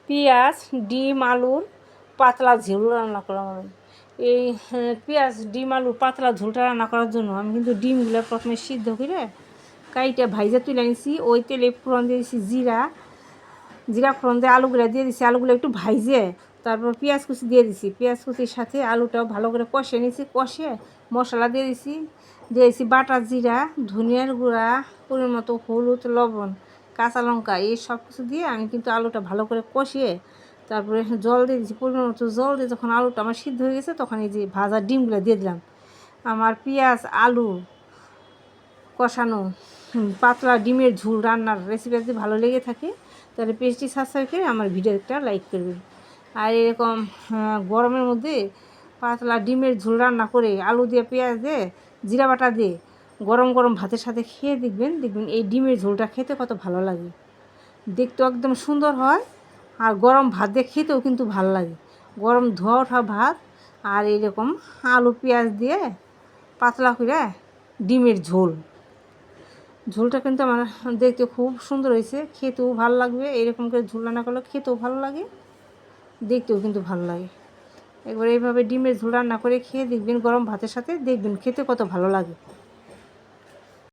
পেঁয়াজ, ডিম, আলুর পাতলা ঝোল রান্না করলাম আমি। এই পেঁয়াজ, ডিম, আলুর পাতলা ঝোলটা রান্না করার জন্য আমি কিন্তু ডিমগুলো প্রথমে সিদ্ধ করে কাইটা ভাইজা তুলে নিছি। ওই তেলে ফোড়ন দিয়ে দিয়েছি জিরা ফোড়ন দিয়ে আলুগুলো দিয়ে দিছি। আলুগুলো একটু ভাইজে তারপর পেঁয়াজ কুচি দিয়ে দিছি। পেঁয়াজ কুচির সাথে আলুটাও ভালো করে কষে নিয়েছি। কষে মশলা দিয়ে দিয়েছি বাটা জিরা, ধনিয়ার গুঁড়া, পরিমাণ মতো হলুদ, লবণ, কাঁচা লঙ্কা, এই সব কিছু দিয়ে আমি কিন্তু আলুটা ভালো করে কষিয়ে তারপরে জল দিয়ে দিয়েছি। পরিমাণ মতো জল দিয়ে যখন আলুটা আমার সিদ্ধ হয়ে গেছে তখন এই যে ভাজা ডিমগুলো দিয়ে দিলাম। আমার পেঁয়াজ আলু কষানো পাতলা ডিমের ঝোল রান্নার রেসিপি যদি ভালো লেগে থাকে তাহলে পেজটি সাবস্ক্রাইব করে আমার ভিডিওটা লাইক করবেন। আর এরকম গরমের মধ্যে পাতলা ডিমের ঝোল রান্না করে আলু দিয়ে পেঁয়াজ দিয়ে জিরা বাটা দিয়ে গরম গরম ভাতের সাথে খেয়ে দেখবেন এই ডিমের ঝোলটা খেতে কত ভালো লাগে। দেখতেও একদম সুন্দর হয় আর গরম ভাত দিয়ে খেতেও কিন্তু ভালো লাগে। গরম ধোয়া ওঠা ভাত আর এরকম আলু পেঁয়াজ দিয়ে পাতলা করে ডিমের ঝোলটা কিন্তু আমার দেখতে খুব সুন্দর হয়েছে, খেতেও ভালো লাগবে। এরকম করে ঝোল রান্না করলে খেতেও ভালো লাগে, দেখতেও কিন্তু ভালো লাগে। একবার এইভাবে ডিমের ঝোল রান্না করে খেয়ে দেখবেন গরম ভাতের সাথে, দেখবেন খেতে কত ভালো লাগে।